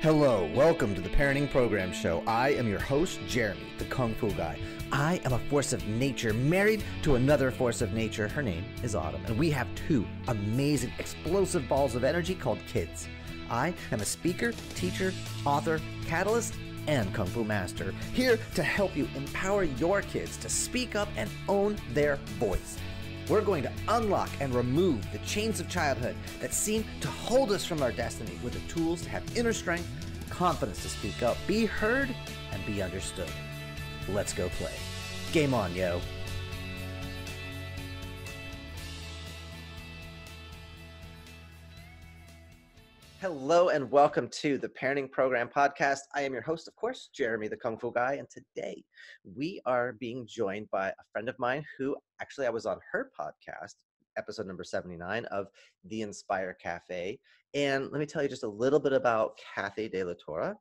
Hello, welcome to the Parenting Program Show. I am your host, Jeremy, the Kung Fu Guy. I am a force of nature married to another force of nature. Her name is Autumn, and we have two amazing, explosive balls of energy called kids. I am a speaker, teacher, author, catalyst, and Kung Fu master, here to help you empower your kids to speak up and own their voice. We're going to unlock and remove the chains of childhood that seem to hold us from our destiny with the tools to have inner strength, confidence to speak up, be heard, and be understood. Let's go play. Game on, yo. Hello and welcome to the Parenting Program Podcast. I am your host, of course, Jeremy, the Kung Fu Guy, and today we are being joined by a friend of mine who actually I was on her podcast, episode number 79 of The Inspire Cafe. And let me tell you just a little bit about Kathy De La Torre.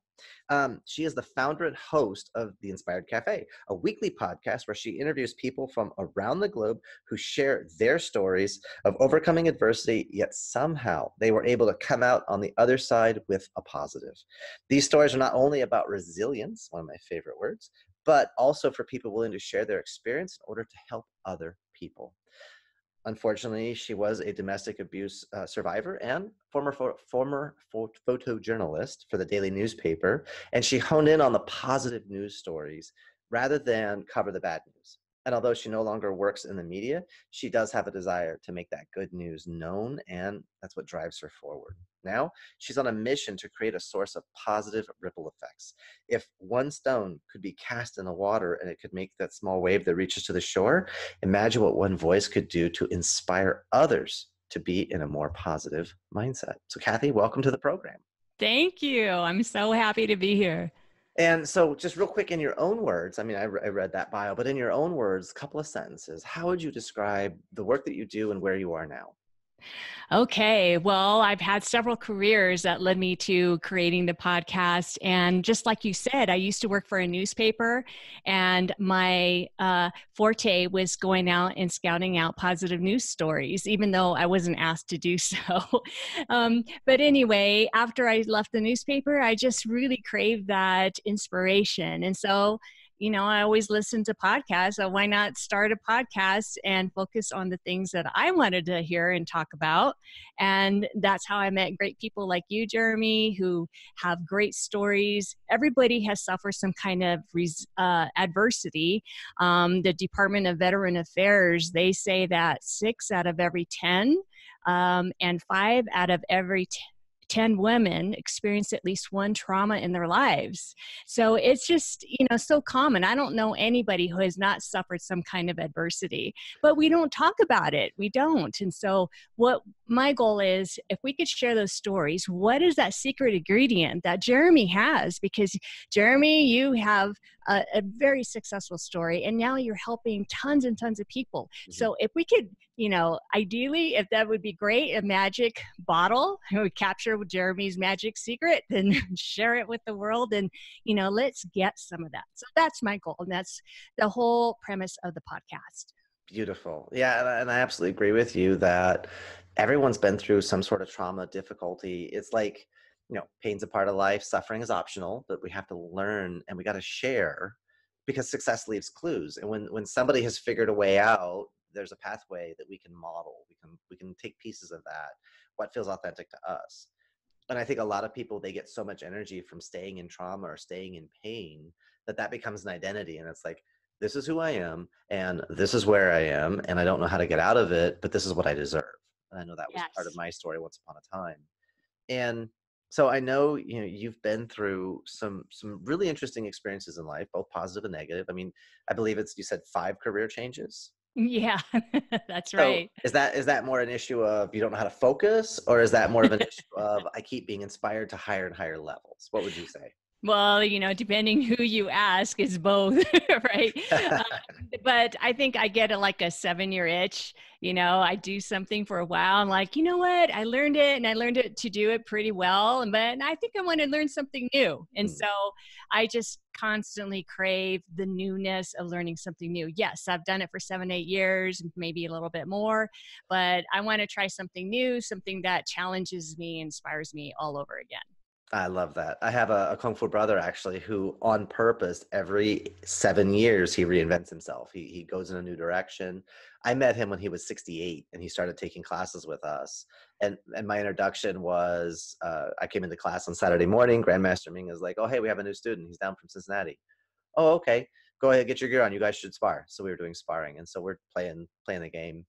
She is the founder and host of The Inspired Cafe, a weekly podcast where she interviews people from around the globe who share their stories of overcoming adversity, yet somehow they were able to come out on the other side with a positive. These stories are not only about resilience, one of my favorite words, but also for people willing to share their experience in order to help other people. Unfortunately, she was a domestic abuse survivor and former photojournalist for the daily newspaper, and she honed in on the positive news stories rather than cover the bad news. And although she no longer works in the media, she does have a desire to make that good news known, and that's what drives her forward. Now, she's on a mission to create a source of positive ripple effects. If one stone could be cast in the water and it could make that small wave that reaches to the shore, imagine what one voice could do to inspire others to be in a more positive mindset. So, Kathy, welcome to the program. Thank you. I'm so happy to be here. And so just real quick, in your own words, I mean, I read that bio, but in your own words, a couple of sentences, how would you describe the work that you do and where you are now? Okay. Well, I've had several careers that led me to creating the podcast. And just like you said, I used to work for a newspaper, and my forte was going out and scouting out positive news stories, even though I wasn't asked to do so. But anyway, after I left the newspaper, I just really craved that inspiration. And so I always listen to podcasts, so why not start a podcast and focus on the things that I wanted to hear and talk about? And that's how I met great people like you, Jeremy, who have great stories. Everybody has suffered some kind of adversity. The Department of Veteran Affairs, they say that 6 out of every 10 and 5 out of every 10 women experience at least one trauma in their lives. So it's just, so common. I don't know anybody who has not suffered some kind of adversity, but we don't talk about it. We don't. And so what my goal is, if we could share those stories, what is that secret ingredient that Jeremy has? Because Jeremy, you have a very successful story, and now you're helping tons and tons of people. Mm-hmm. So if we could, ideally, if that would be great, a magic bottle, and we capture Jeremy's magic secret and share it with the world, and, let's get some of that. So that's my goal. And that's the whole premise of the podcast. Beautiful. Yeah. And I absolutely agree with you that everyone's been through some sort of trauma, difficulty. It's like, pain's a part of life. Suffering is optional, but we have to learn and we got to share, because success leaves clues. And when somebody has figured a way out, there's a pathway that we can model. We can take pieces of that, what feels authentic to us. And I think a lot of people, they get so much energy from staying in trauma or staying in pain that becomes an identity. And it's like, this is who I am, and this is where I am, and I don't know how to get out of it, but this is what I deserve. And I know that was part of my story once upon a time. And so I know, you've been through some really interesting experiences in life, both positive and negative. I mean, I believe you said 5 career changes. Yeah, that's right. So is that more an issue of you don't know how to focus, or is that more of an issue of I keep being inspired to higher and higher levels? What would you say? Well, depending who you ask, is both, right? But I think I get like a 7-year itch. I do something for a while. I'm like, you know what? I learned it, and I learned it to do it pretty well. But I think I want to learn something new. And so I just constantly crave the newness of learning something new. Yes, I've done it for 7, 8 years, maybe a little bit more, but I want to try something new, something that challenges me, inspires me all over again. I love that. I have a kung fu brother actually who, on purpose, every 7 years he reinvents himself. He goes in a new direction. I met him when he was 68, and he started taking classes with us. And my introduction was I came into class on Saturday morning. Grandmaster Ming is like, "Oh, hey, we have a new student. He's down from Cincinnati." Oh, okay. Go ahead, get your gear on. You guys should spar. So we were doing sparring, and so we're playing the game.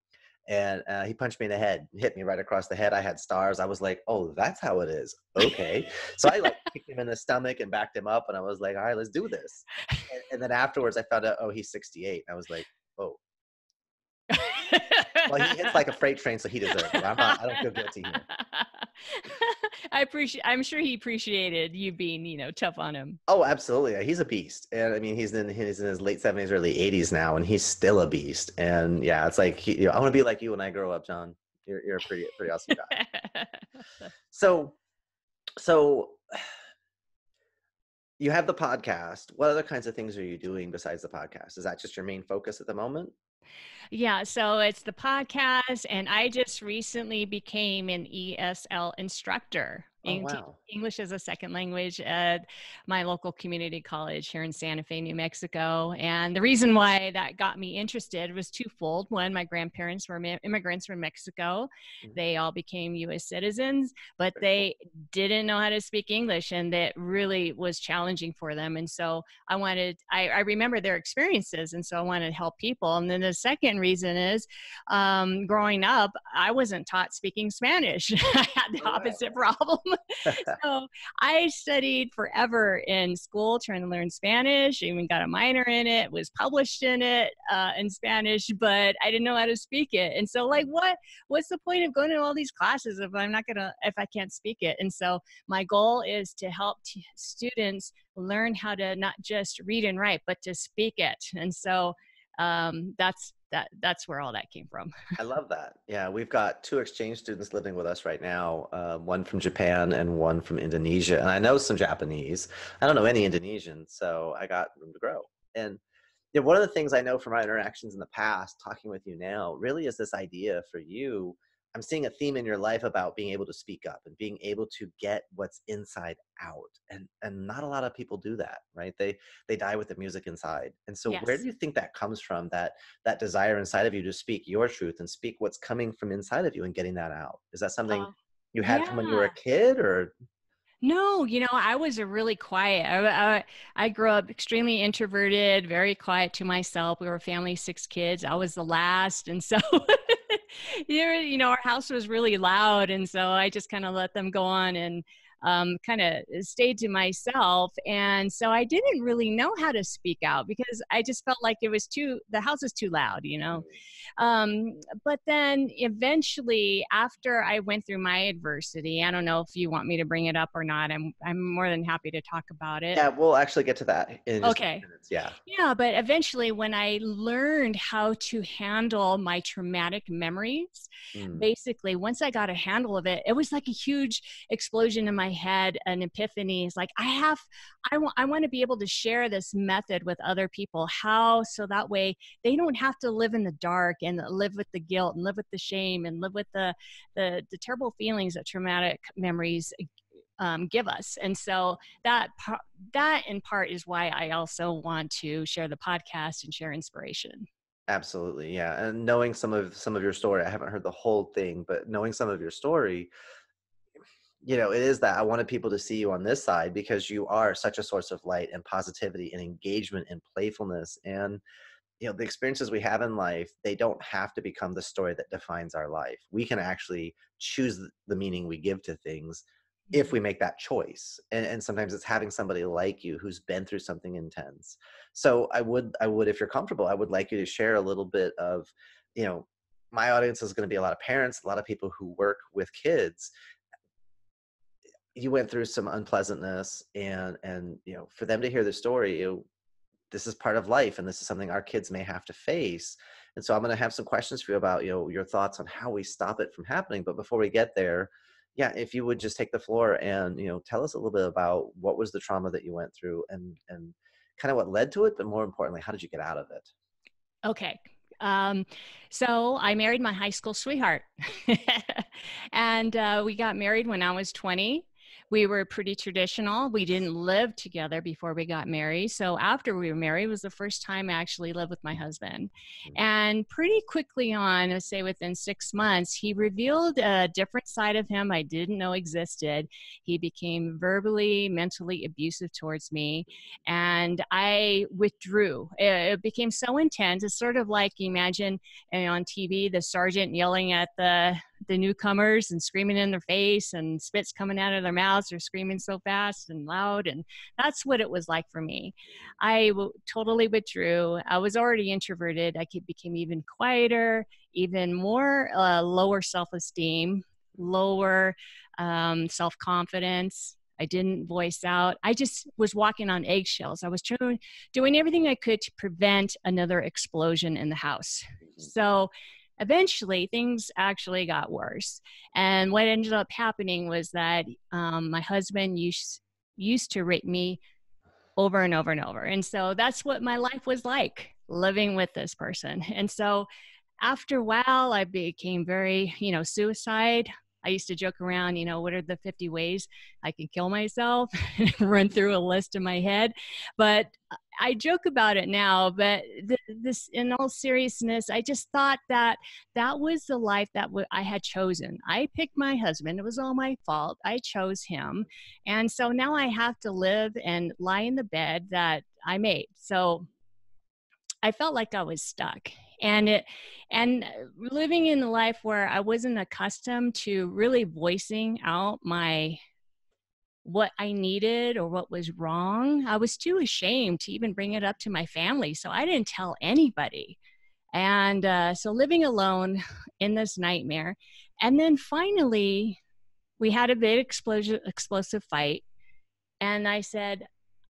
And he punched me in the head, hit me right across the head. I had stars. I was like, "Oh, that's how it is." Okay. So I like kicked him in the stomach and backed him up, and I was like, "All right, let's do this." And then afterwards, I found out, oh, he's 68. I was like, "Oh, well, he hits like a freight train, so he deserves it. I'm not. I don't feel guilty here." I'm sure he appreciated you being, tough on him. Oh, absolutely. Yeah, he's a beast. And I mean, he's in his late 70s, early 80s now, and he's still a beast. And yeah, it's like I want to be like you when I grow up, John. You're a pretty awesome guy. So so you have the podcast. What other kinds of things are you doing besides the podcast? Is that just your main focus at the moment? Yeah, so it's the podcast, and I just recently became an ESL instructor, Oh, in wow. English as a second language at my local community college here in Santa Fe, New Mexico. And the reason why that got me interested was twofold. One, my grandparents were immigrants from Mexico. Mhm. They all became US citizens, but Very cool. they didn't know how to speak English, and that really was challenging for them. And so I remember their experiences, and so I wanted to help people. And then the second reason is growing up, I wasn't taught speaking Spanish. I had the Oh, wow. opposite problem. So I studied forever in school trying to learn Spanish, even got a minor in it, was published in it in Spanish, but I didn't know how to speak it. And so like, what's the point of going to all these classes if I can't speak it? And so my goal is to help students learn how to not just read and write, but to speak it. And so that's where all that came from. I love that. Yeah, we've got two exchange students living with us right now, one from Japan and one from Indonesia. And I know some Japanese. I don't know any Indonesian, so I got room to grow. And one of the things I know from my interactions in the past, talking with you now, really is this idea for you. I'm seeing a theme in your life about being able to speak up and being able to get what's inside out. And not a lot of people do that, right? They die with the music inside. And so where do Yes. you think that comes from, that desire inside of you to speak your truth and speak what's coming from inside of you and getting that out? Is that something Oh, you had from when you were yeah. a kid, or? No, I was a really quiet. I grew up extremely introverted, very quiet to myself. We were a family of 6 kids. I was the last, and so our house was really loud, and so I just kind of let them go on and kind of stayed to myself. And so I didn't really know how to speak out because I just felt like the house is too loud. Mm. But then eventually, after I went through my adversity, I don't know if you want me to bring it up or not. I'm more than happy to talk about it. Yeah, we'll actually get to that in just a few Okay. minutes. Yeah. Yeah, but eventually, when I learned how to handle my traumatic memories, Mm. basically, once I got a handle of it, it was like a huge explosion in my head, an epiphany. It's like, I want to be able to share this method with other people. How? So that way they don't have to live in the dark and live with the guilt and live with the shame and live with the terrible feelings that traumatic memories give us. And so that in part is why I also want to share the podcast and share inspiration. Absolutely, yeah. And knowing some of your story, I haven't heard the whole thing, but knowing some of your story, it is that I wanted people to see you on this side because you are such a source of light and positivity and engagement and playfulness. And the experiences we have in life, they don't have to become the story that defines our life. We can actually choose the meaning we give to things if we make that choice. And sometimes it's having somebody like you who's been through something intense. So I would, if you're comfortable, I would like you to share a little bit of, you know my audience is going to be a lot of parents, a lot of people who work with kids. You went through some unpleasantness, and for them to hear the story, this is part of life, and this is something our kids may have to face. And so I'm going to have some questions for you about your thoughts on how we stop it from happening. But before we get there, yeah, if you would just take the floor and tell us a little bit about what was the trauma that you went through, and kind of what led to it, but more importantly, how did you get out of it? Okay. Um, so I married my high school sweetheart, and we got married when I was 20. We were pretty traditional. We didn't live together before we got married. So after we were married was the first time I actually lived with my husband. Mm, And pretty quickly on, let's say within 6 months, he revealed a different side of him I didn't know existed. He became verbally, mentally abusive towards me. And I withdrew. It became so intense. It's sort of like, imagine on TV, the sergeant yelling at the newcomers and screaming in their face and spits coming out of their mouths. They're screaming so fast and loud. And that's what it was like for me. I totally withdrew. I was already introverted. I became even quieter, even more lower self-esteem, lower self-confidence. I didn't voice out. I just was walking on eggshells. I was doing everything I could to prevent another explosion in the house. mhm, So eventually things actually got worse. And what ended up happening was that my husband used to rape me over and over and over. And so that's what my life was like, living with this person. And so after a while, I became very, suicide. I used to joke around, what are the 50 ways I can kill myself? Run through a list in my head. But I joke about it now, but this, in all seriousness, I just thought that that was the life that I had chosen. I picked my husband. It was all my fault. I chose him. And so now I have to live and lie in the bed that I made. So I felt like I was stuck. And living in a life where I wasn't accustomed to really voicing out my what I needed or what was wrong. I was too ashamed to even bring it up to my family, so I didn't tell anybody. And so living alone in this nightmare, and then finally we had a big explosive fight, and I said,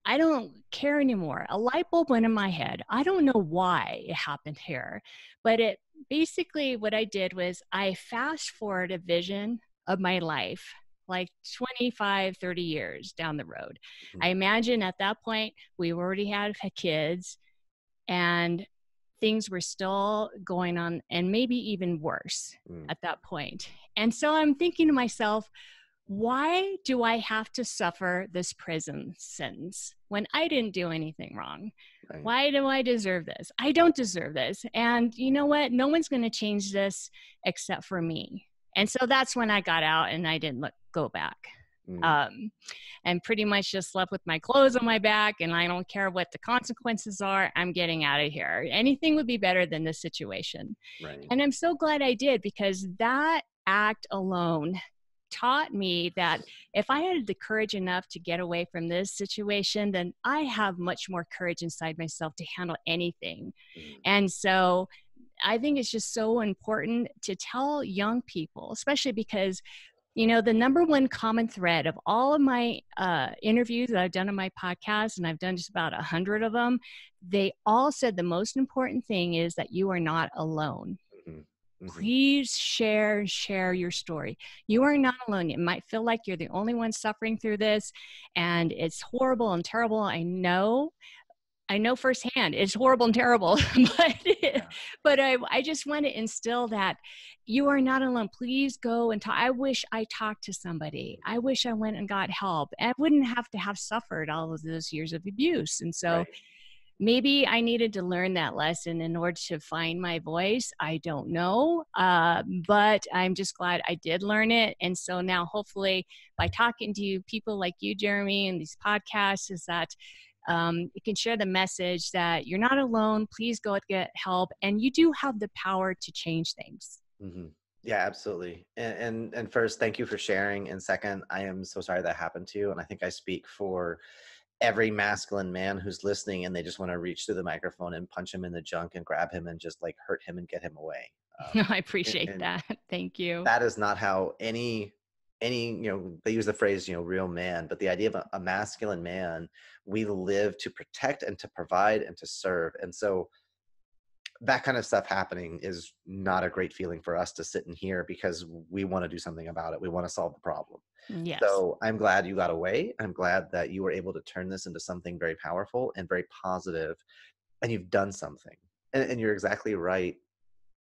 I don't care anymore. A light bulb went in my head. I don't know why it happened here, but it basically what I did was I fast forward a vision of my life, like 25, 30 years down the road. I mhm, imagine at that point, we already had kids and things were still going on and maybe even worse mm, at that point. And so I'm thinking to myself, why do I have to suffer this prison sentence when I didn't do anything wrong? right. Why do I deserve this? I don't deserve this. And you know what? No one's going to change this except for me. And so that's when I got out and I didn't go back. Mm, Um, and pretty much just slept with my clothes on my back, and I don't care what the consequences are. I'm getting out of here. Anything would be better than this situation. right. And I'm so glad I did, because that act alone taught me that if I had the courage enough to get away from this situation, then I have much more courage inside myself to handle anything. Mm, And so I think it's just so important to tell young people, especially because, the number one common thread of all of my interviews that I've done on my podcast, and I've done just about 100 of them, they all said the most important thing is that you are not alone. mhm, mhm, Please share your story. You are not alone. It might feel like you're the only one suffering through this, and it's horrible and terrible. I know firsthand it's horrible and terrible, but yeah, but I just want to instill that you are not alone. Please go and talk. I wish I talked to somebody. I wish I went and got help. I wouldn't have to have suffered all of those years of abuse. And so right. maybe I needed to learn that lesson in order to find my voice. I don't know. But I'm just glad I did learn it. And so now, hopefully, by talking to people like you, Jeremy, and these podcasts, is that you can share the message that you're not alone. Please go get help. And you do have the power to change things. Mhm. Yeah, absolutely. And first, thank you for sharing. And second, I am so sorry that happened to you. And I think I speak for every masculine man who's listening and they just want to reach through the microphone and punch him in the junk and grab him and just like hurt him and get him away. I And, appreciate and that. Thank you. that is not how any they use the phrase real man, but the idea of a masculine man, we live to protect and to provide and to serve. And so that kind of stuff happening is not a great feeling for us to sit and hear, because we want to do something about it. We want to solve the problem. Yes. So I'm glad you got away. I'm glad that you were able to turn this into something very powerful and very positive, and you've done something. And you're exactly right.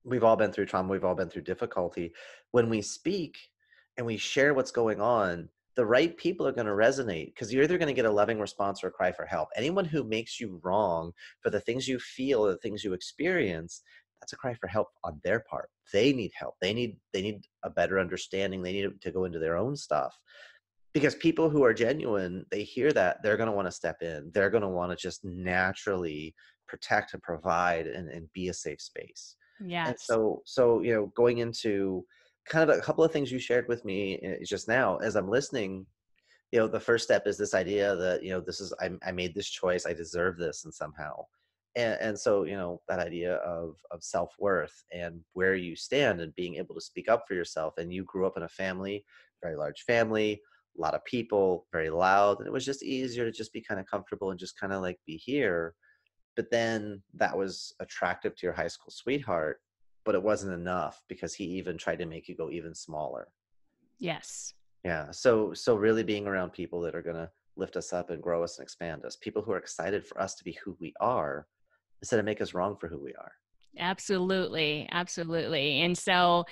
We've all been through trauma. We've all been through difficulty. When we speak and we share what's going on, the right people are going to resonate, because you're either going to get a loving response or a cry for help. Anyone who makes you wrong for the things you feel or the things you experience, that's a cry for help on their part. They need help. They need a better understanding. They need to go into their own stuff, because people who are genuine, they hear that, they're going to want to step in. They're going to want to just naturally protect and provide and be a safe space. And Yes. so going into kind of a couple of things you shared with me just now as I'm listening, the first step is this idea that, this is, I made this choice, I deserve this, and somehow, and so, that idea of self-worth and where you stand and being able to speak up for yourself. And you grew up in a family, very large family, a lot of people, very loud, and it was just easier to just be kind of comfortable and just kind of like be here. But then that was attractive to your high school sweetheart, but it wasn't enough, because he even tried to make you go even smaller. Yes. Yeah. So really being around people that are going to lift us up and grow us and expand us, people who are excited for us to be who we are instead of make us wrong for who we are. Absolutely. Absolutely. And so,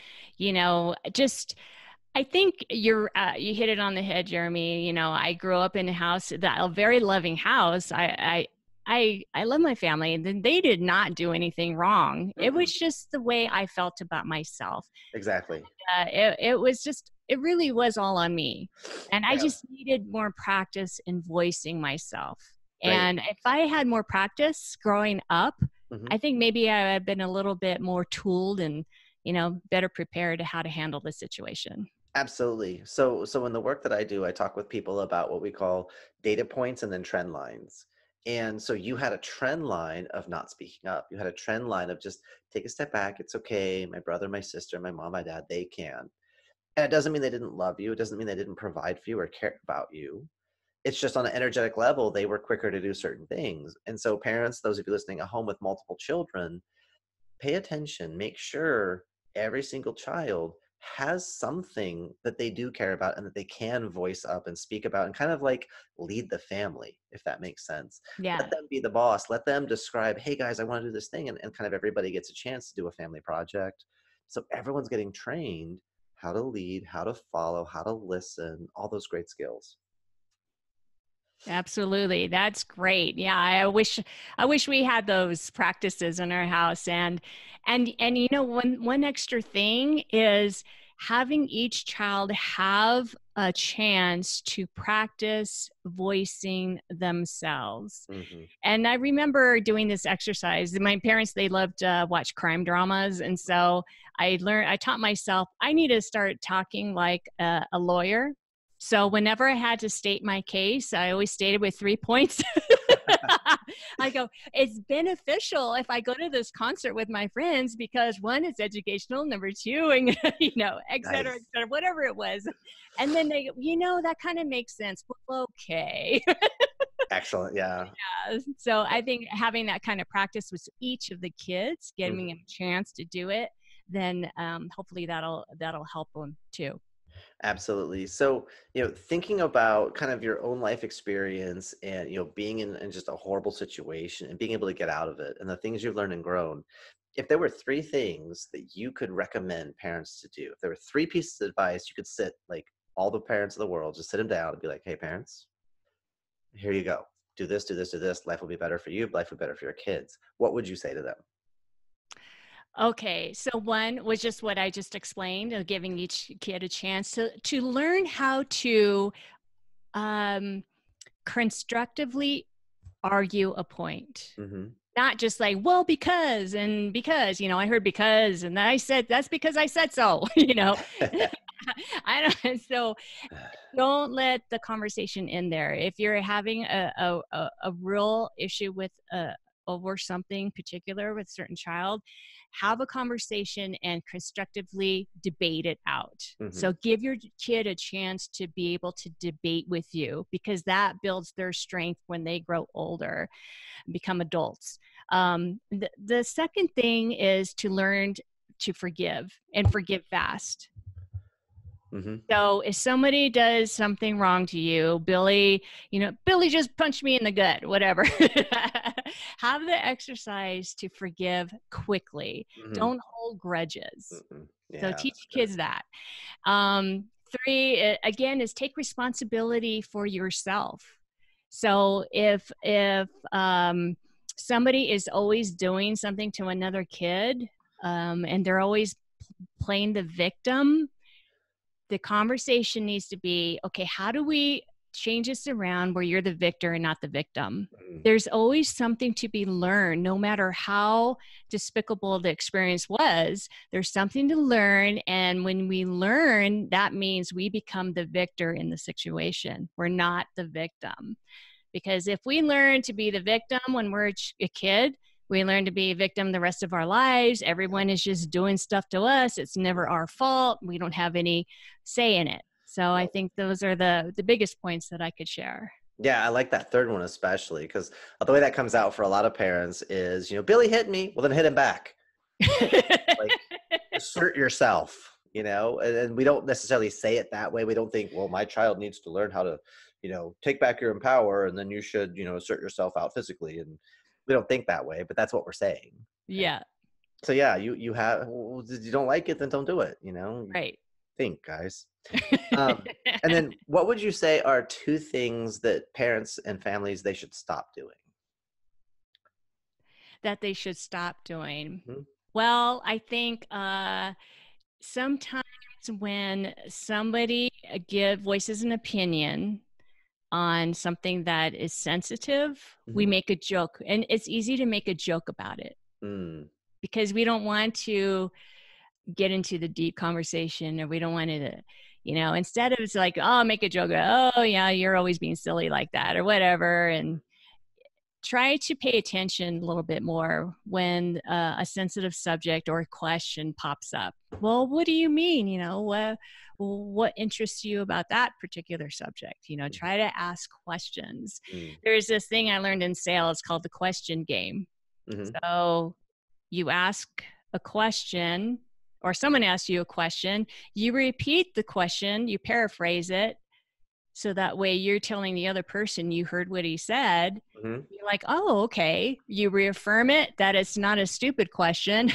just I think you hit it on the head, Jeremy. I grew up in a very loving house. I love my family, and then they did not do anything wrong. It Mm-mm. was just the way I felt about myself. Exactly. It really was all on me, and I Yeah. just needed more practice in voicing myself. Great. And if I had more practice growing up, Hmm. I think maybe I would have been a little bit more tooled and better prepared to how to handle the situation. Absolutely. So in the work that I do, I talk with people about what we call data points and then trend lines. And so you had a trend line of not speaking up. You had a trend line of just take a step back. It's okay. My brother, my sister, my mom, my dad, they can. And it doesn't mean they didn't love you. It doesn't mean they didn't provide for you or care about you. It's just on an energetic level, they were quicker to do certain things. And so parents, those of you listening at home with multiple children, pay attention, make sure every single child has something that they do care about and that they can voice up and speak about and kind of like lead the family, if that makes sense. Let Yeah. them be the boss. Let them describe, hey guys, I want to do this thing. And kind of everybody gets a chance to do a family project. So everyone's getting trained how to lead, how to follow, how to listen, all those great skills. Absolutely. That's great. Yeah, I wish we had those practices in our house. And one extra thing is having each child have a chance to practice voicing themselves. Hmm. And I remember doing this exercise. My parents, they loved to watch crime dramas. And so I taught myself, I need to start talking like a lawyer. So whenever I had to state my case, I always stated with 3 points. I go, it's beneficial if I go to this concert with my friends because one, it's educational, number two, and et Nice. cetera, whatever it was. And then they go, that kind of makes sense. Well, okay. Excellent. Yeah. So I think having that kind of practice with each of the kids, giving them Mhm. a chance to do it, then hopefully that'll help them too. Absolutely. So, thinking about kind of your own life experience and, being in just a horrible situation and being able to get out of it and the things you've learned and grown, if there were three things that you could recommend parents to do, if there were three pieces of advice, you could sit like all the parents of the world, just sit them down and be like, hey, parents, here you go. Do this, do this, do this. Life will be better for you. Life will be better for your kids. What would you say to them? Okay, so one was just what I just explained, giving each kid a chance to learn how to um, constructively argue a point. Hmm. Not just like, well, because, I heard because, and then I said, that's because I said so, I don't, so don't let the conversation end there. If you're having a real issue with over something particular with a certain child, have a conversation and constructively debate it out. Hmm. So give your kid a chance to be able to debate with you because that builds their strength when they grow older and become adults. The second thing is to learn to forgive and forgive fast. Hmm. So if somebody does something wrong to you, Billy just punched me in the gut, whatever. Have the exercise to forgive quickly. Hmm. Don't hold grudges. Hmm. So Yeah, teach that's good. kids that. three, again, is take responsibility for yourself. So if somebody is always doing something to another kid, and they're always playing the victim, the conversation needs to be, okay, how do we change this around where you're the victor and not the victim? Mhm. There's always something to be learned, no matter how despicable the experience was. There's something to learn. And when we learn, that means we become the victor in the situation. We're not the victim. Because if we learn to be the victim when we're a kid, we learn to be a victim the rest of our lives. Everyone is just doing stuff to us. It's never our fault. We don't have any say in it. So I think those are the biggest points that I could share. Yeah, I like that third one especially because the way that comes out for a lot of parents is, Billy hit me, well then hit him back. Like assert yourself, and we don't necessarily say it that way. We don't think, well, my child needs to learn how to, take back your own power and then you should, assert yourself out physically. And we don't think that way, but that's what we're saying. Right? Yeah. So yeah, you have, well, if you don't like it, then don't do it, Right. think, guys. And then what would you say are two things that parents and families, they should stop doing? That they should stop doing. Mm-hmm. Well, I think sometimes when somebody voices an opinion on something that is sensitive, we Mm-hmm. make a joke, and it's easy to make a joke about it Mm. because we don't want to get into the deep conversation, or we don't want to, instead of it's like, oh, make a joke, oh yeah, you're always being silly like that or whatever, and try to pay attention a little bit more when a sensitive subject or a question pops up. Well, what do you mean? What interests you about that particular subject? Try to ask questions. Mm. There's this thing I learned in sales called the question game. Mm-hmm. So you ask a question, or someone asks you a question, you repeat the question, you paraphrase it, so that way you're telling the other person you heard what he said. Mm-hmm. You're like, oh, okay. You reaffirm it that it's not a stupid question.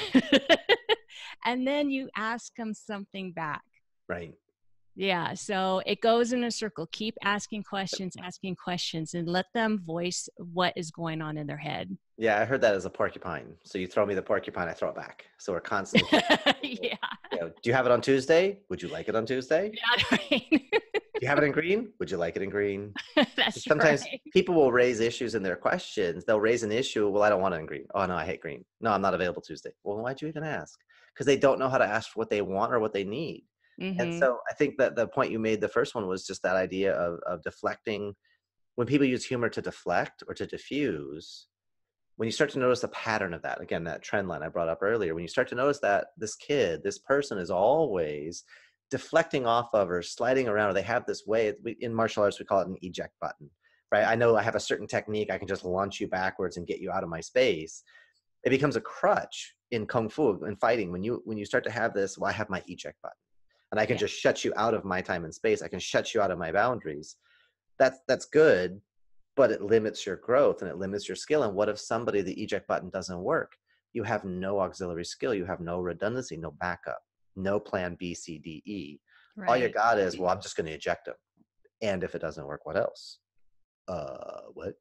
And then you ask them something back. Right. Yeah. So it goes in a circle. Keep asking questions, and let them voice what is going on in their head. Yeah, I heard that as a porcupine. So you throw me the porcupine, I throw it back. So we're constantly Yeah. do you have it on Tuesday? Would you like it on Tuesday? Yeah, right. Do you have it in green? Would you like it in green? That's Sometimes right. people will raise issues in their questions. They'll raise an issue. Well, I don't want it in green. Oh, no, I hate green. No, I'm not available Tuesday. Well, why'd you even ask? Because they don't know how to ask for what they want or what they need. And Mm-hmm. so I think that the point you made, the first one, was just that idea of deflecting. When people use humor to deflect or to diffuse, when you start to notice a pattern of that, again, that trend line I brought up earlier, when you start to notice that this person is always deflecting off of or sliding around, or they have this way, in martial arts, we call it an eject button, right? I know I have a certain technique. I can just launch you backwards and get you out of my space. It becomes a crutch in Kung Fu and fighting. When you start to have this, well, I have my eject button and I can Yeah. just shut you out of my time and space. I can shut you out of my boundaries. That's good, but it limits your growth and it limits your skill. And what if somebody, the eject button doesn't work? You have no auxiliary skill. You have no redundancy, no backup, no plan B, C, D, E. All you Right. got is, well, I'm just going to eject them. And if it doesn't work, what else? What?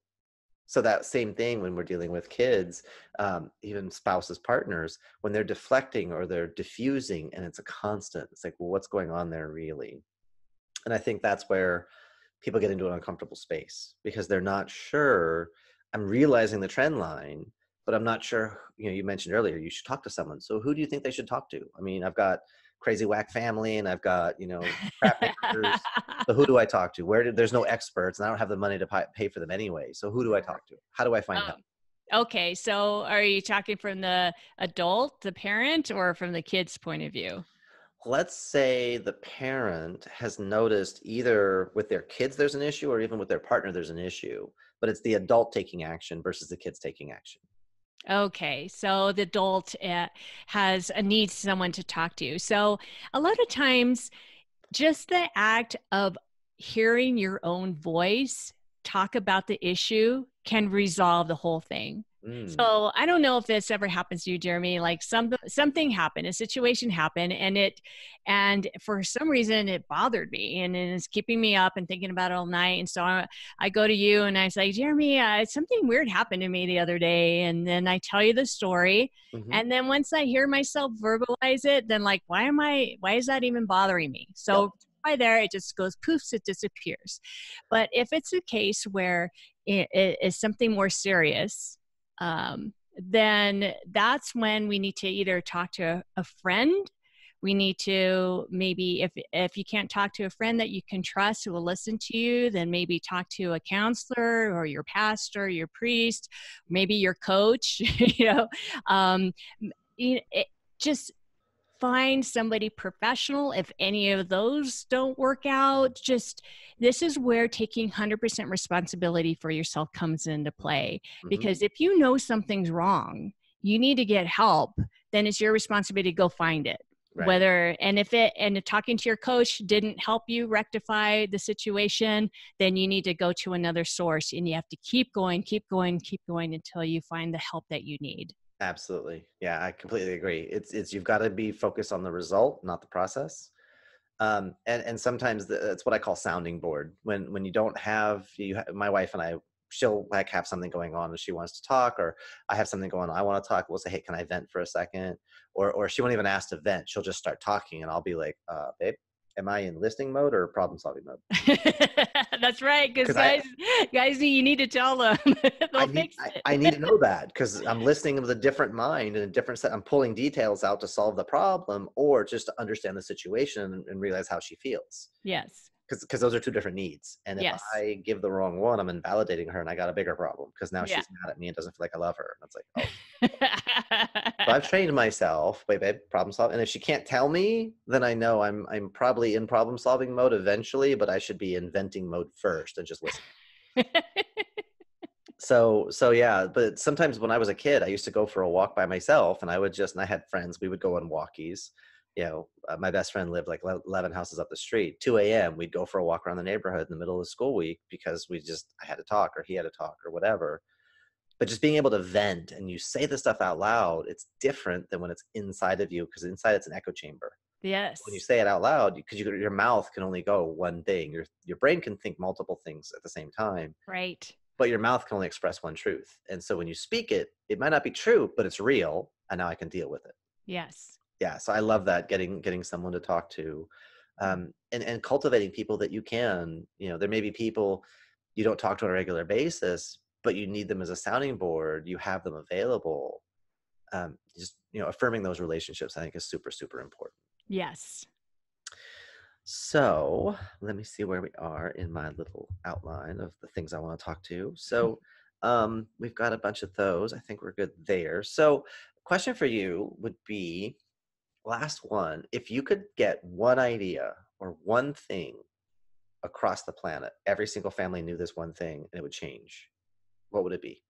So that same thing when we're dealing with kids, even spouses, partners, when they're deflecting or they're diffusing and it's a constant, it's like, well, what's going on there really? And I think that's where people get into an uncomfortable space because they're not sure. I'm realizing the trend line, but I'm not sure. You mentioned earlier you should talk to someone. So who do you think they should talk to? I mean, I've got crazy whack family and I've got crap neighbors. So who do I talk to? There's no experts and I don't have the money to pay for them anyway. So who do I talk to? How do I find help? Okay, so are you talking from the adult, the parent, or from the kid's point of view? Let's say the parent has noticed either with their kids there's an issue or even with their partner there's an issue, but it's the adult taking action versus the kids taking action. Okay, so the adult needs someone to talk to. So a lot of times, just the act of hearing your own voice talk about the issue can resolve the whole thing. Mm. So I don't know if this ever happens to you, Jeremy. Like something happened, a situation happened, and for some reason it bothered me, and it's keeping me up and thinking about it all night. And so I go to you and I say, Jeremy, something weird happened to me the other day, and then I tell you the story. Hmm. And then once I hear myself verbalize it, then like, why is that even bothering me? Yep. So by there, it just goes poofs, it disappears. But if it's a case where it is something more serious, then that's when we need to either talk to a friend. We need to maybe, if you can't talk to a friend that you can trust who will listen to you, then maybe talk to a counselor or your pastor, your priest, maybe your coach. Um, just find somebody professional. If any of those don't work out, just this is where taking 100% responsibility for yourself comes into play. Hmm. Because if you know something's wrong, you need to get help, then it's your responsibility to go find it. Right. If talking to your coach didn't help you rectify the situation, then you need to go to another source, and you have to keep going, keep going, keep going until you find the help that you need. Absolutely. Yeah, I completely agree. It's you've got to be focused on the result, not the process. And sometimes that's what I call sounding board. When you don't have my wife and I, she'll like have something going on and she wants to talk, or I have something going on, I want to talk. We'll say, hey, can I vent for a second? Or she won't even ask to vent. She'll just start talking, and I'll be like, babe, am I in listening mode or problem solving mode? That's right, because Because I guys, you need to tell them. I They'll need fix I, it. I need to know that because I'm listening with a different mind and a different set. I'm pulling details out to solve the problem or just to understand the situation and realize how she feels. Yes. Because those are two different needs. And if Yes. I give the wrong one, I'm invalidating her and I got a bigger problem because now Yeah. she's mad at me and doesn't feel like I love her. And it's like, oh. So I've trained myself, wait, babe, problem solve. And if she can't tell me, then I know I'm probably in problem solving mode eventually, but I should be in venting mode first and just listen. So yeah, but sometimes when I was a kid, I used to go for a walk by myself, and I had friends. We would go on walkies. My best friend lived like 11 houses up the street. 2 a.m. We'd go for a walk around the neighborhood in the middle of the school week because I had to talk or he had to talk or whatever. But just being able to vent and you say the stuff out loud, it's different than when it's inside of you, because inside it's an echo chamber. When you Yes. say it out loud, because your mouth can only go one thing. Your brain can think multiple things at the same time, Right. but your mouth can only express one truth. And so when you speak it, it might not be true, but it's real, and now I can deal with it. Yes. Yeah, so I love that, getting someone to talk to, and cultivating people that you can. There may be people you don't talk to on a regular basis, but you need them as a sounding board. You have them available. Just affirming those relationships, I think, is super super important. Yes. So let me see where we are in my little outline of the things I want to talk to. So we've got a bunch of those. I think we're good there. So question for you would be, last one, if you could get one idea or one thing across the planet, every single family knew this one thing and it would change, what would it be?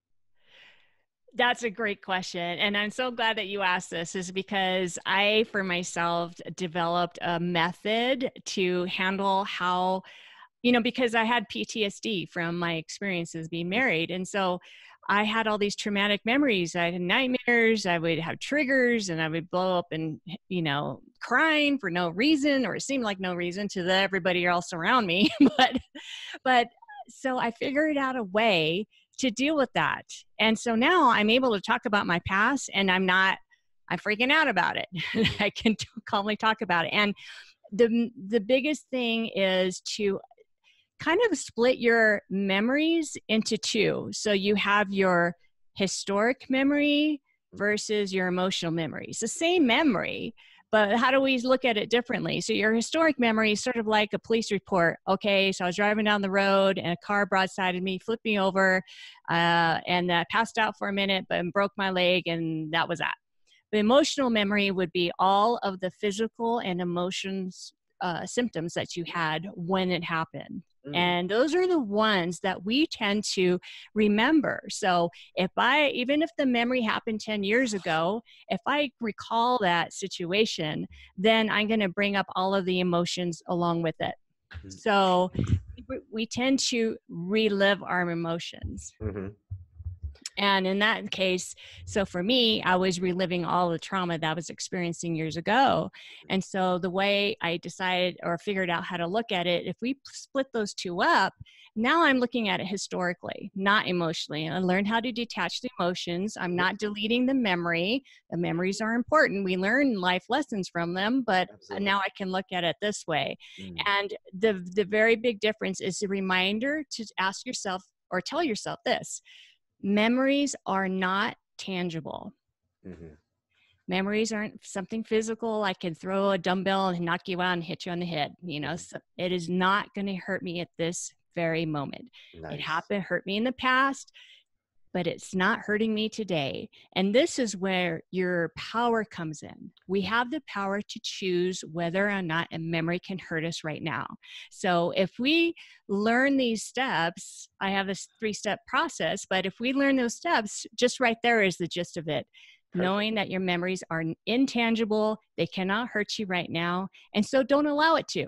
That's a great question. And I'm so glad that you asked this, is because I, for myself, developed a method to handle how, because I had PTSD from my experiences being married. And so I had all these traumatic memories. I had nightmares, I would have triggers, and I would blow up and, crying for no reason, or it seemed like no reason to everybody else around me. but so I figured out a way to deal with that. And so now I'm able to talk about my past, and I'm freaking out about it. Mhm. I can calmly talk about it. And the biggest thing is to kind of split your memories into two. So you have your historic memory versus your emotional memory. It's the same memory, but how do we look at it differently? So your historic memory is sort of like a police report. Okay, so I was driving down the road and a car broadsided me, flipped me over, and passed out for a minute, but broke my leg, and that was that. The emotional memory would be all of the physical and emotions symptoms that you had when it happened. Mm. And those are the ones that we tend to remember. So even if the memory happened 10 years ago, if I recall that situation, then I'm going to bring up all of the emotions along with it. So we tend to relive our emotions. Mhm. And in that case, so for me, I was reliving all the trauma that I was experiencing years ago. And so the way I decided or figured out how to look at it, if we split those two up, now I'm looking at it historically, not emotionally. And I learned how to detach the emotions. I'm Mhm. not deleting the memory. The memories are important. We learn life lessons from them, but Absolutely. now I can look at it this way. Mm. And the very big difference is a reminder to ask yourself or tell yourself this: memories are not tangible. Mhm. Memories aren't something physical. I can throw a dumbbell and knock you out and hit you on the head. Mhm. So it is not going to hurt me at this very moment. It Nice. happened, hurt me in the past, but it's not hurting me today. And this is where your power comes in. We Mm. have the power to choose whether or not a memory can hurt us right now. So if we learn these steps, I have this 3-step process, but if we learn those steps, just right there is the gist of it. Perfect. Knowing that your memories are intangible, they cannot hurt you right now. And so don't allow it to.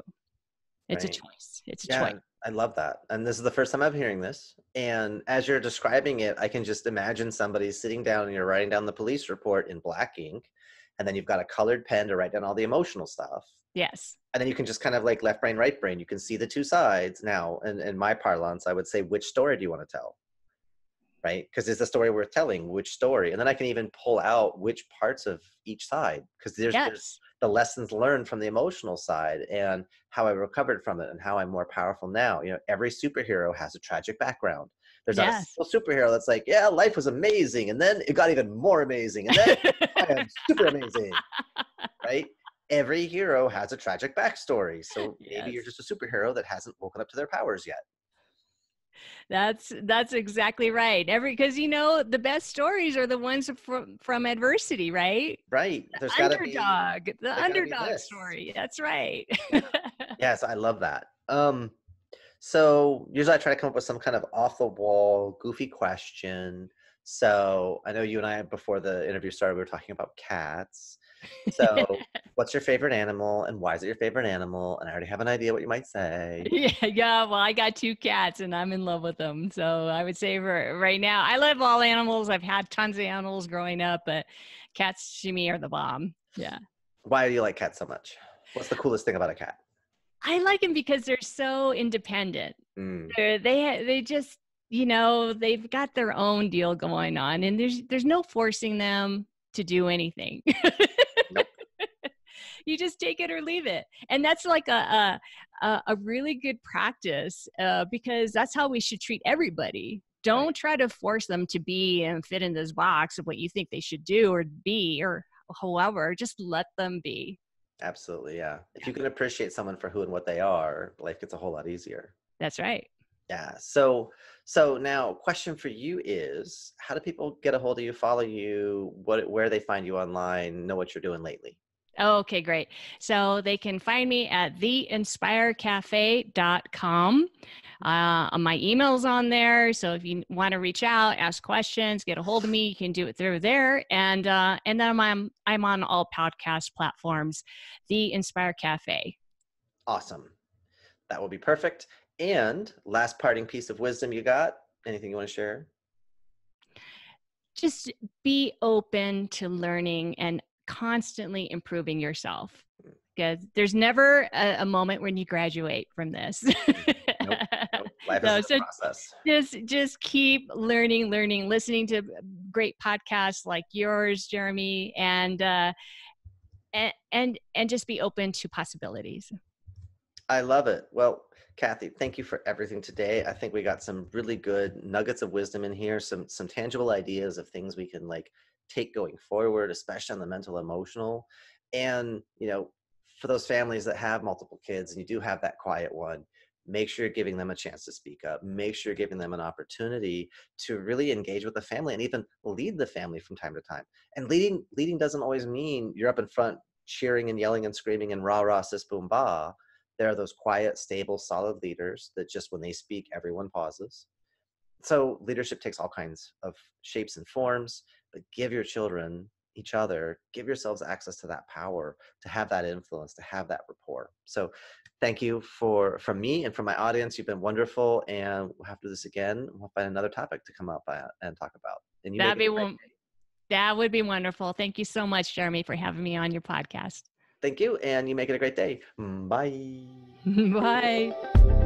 It's a Right. choice. It's a choice. Yeah, I love that. And this is the first time I'm hearing this. And as you're describing it, I can just imagine somebody sitting down and you're writing down the police report in black ink. And then you've got a colored pen to write down all the emotional stuff. Yes. And then you can just kind of like left brain, right brain. You can see the two sides. Now, in my parlance, I would say, which story do you want to tell? Right? Because is the story worth telling? Which story? And then I can even pull out which parts of each side, because there's Yes. the lessons learned from the emotional side and how I recovered from it and how I'm more powerful now. Every superhero has a tragic background. There's not a Yes. single superhero that's like, yeah, life was amazing, and then it got even more amazing, and then I am super amazing, right? Every hero has a tragic backstory. So maybe you're Yes. just a superhero that hasn't woken up to their powers yet. That's exactly right. Because the best stories are the ones from adversity, right? Right. The There's gotta be underdog this. story. That's right. Yeah. Yes, I love that. So usually I try to come up with some kind of off the wall, goofy question. So I know you and I, before the interview started, we were talking about cats. So what's your favorite animal and why is it your favorite animal? And I already have an idea what you might say. Yeah, yeah. Well, I got 2 cats and I'm in love with them. So I would say for right now, I love all animals. I've had tons of animals growing up, but cats to me are the bomb. Yeah. Why do you like cats so much? What's the coolest thing about a cat? I like them because they're so independent. Mm, They just, they've got their own deal going on, and there's no forcing them to do anything. nope. You just take it or leave it, and that's like a really good practice, because that's how we should treat everybody. Right. Don't try to force them to be and fit in this box of what you think they should do or be or however. Just let them be. Absolutely. Yeah. If Yeah, you can appreciate someone for who and what they are, life gets a whole lot easier. that's right. Yeah. So now question for you is how do people get a hold of you, follow you, where they find you online, know what you're doing lately? Okay, great. So they can find me at theinspirecafe.com. My email's on there. So if you want to reach out, ask questions, get a hold of me, you can do it through there. And then I'm on all podcast platforms, The Inspire Cafe. Awesome. That will be perfect. And last parting piece of wisdom you got? Anything you want to share? Just be open to learning and constantly improving yourself, because there's never a moment when you graduate from this. Mhm. Nope. Nope. Life is No, a so process. just keep learning, listening to great podcasts like yours, Jeremy, and just be open to possibilities. I love it. Well, Kathy, thank you for everything today. I think we got some really good nuggets of wisdom in here, some tangible ideas of things we can like take going forward, especially on the mental emotional. And, for those families that have multiple kids and you do have that quiet one, make sure you're giving them a chance to speak up. Make sure you're giving them an opportunity to really engage with the family and even lead the family from time to time. And leading doesn't always mean you're up in front cheering and yelling and screaming and rah rah sis boom bah. There are those quiet, stable, solid leaders that just when they speak, everyone pauses. So leadership takes all kinds of shapes and forms, but give your children, each other, give yourselves access to that power, to have that influence, to have that rapport. So thank you from me and from my audience. You've been wonderful, and we'll have to do this again. We'll find another topic to come up and talk about. and you make That'd it be a great one. That would be wonderful. Thank you so much, Jeremy, for having me on your podcast. Thank you, and you make it a great day. Bye. Bye.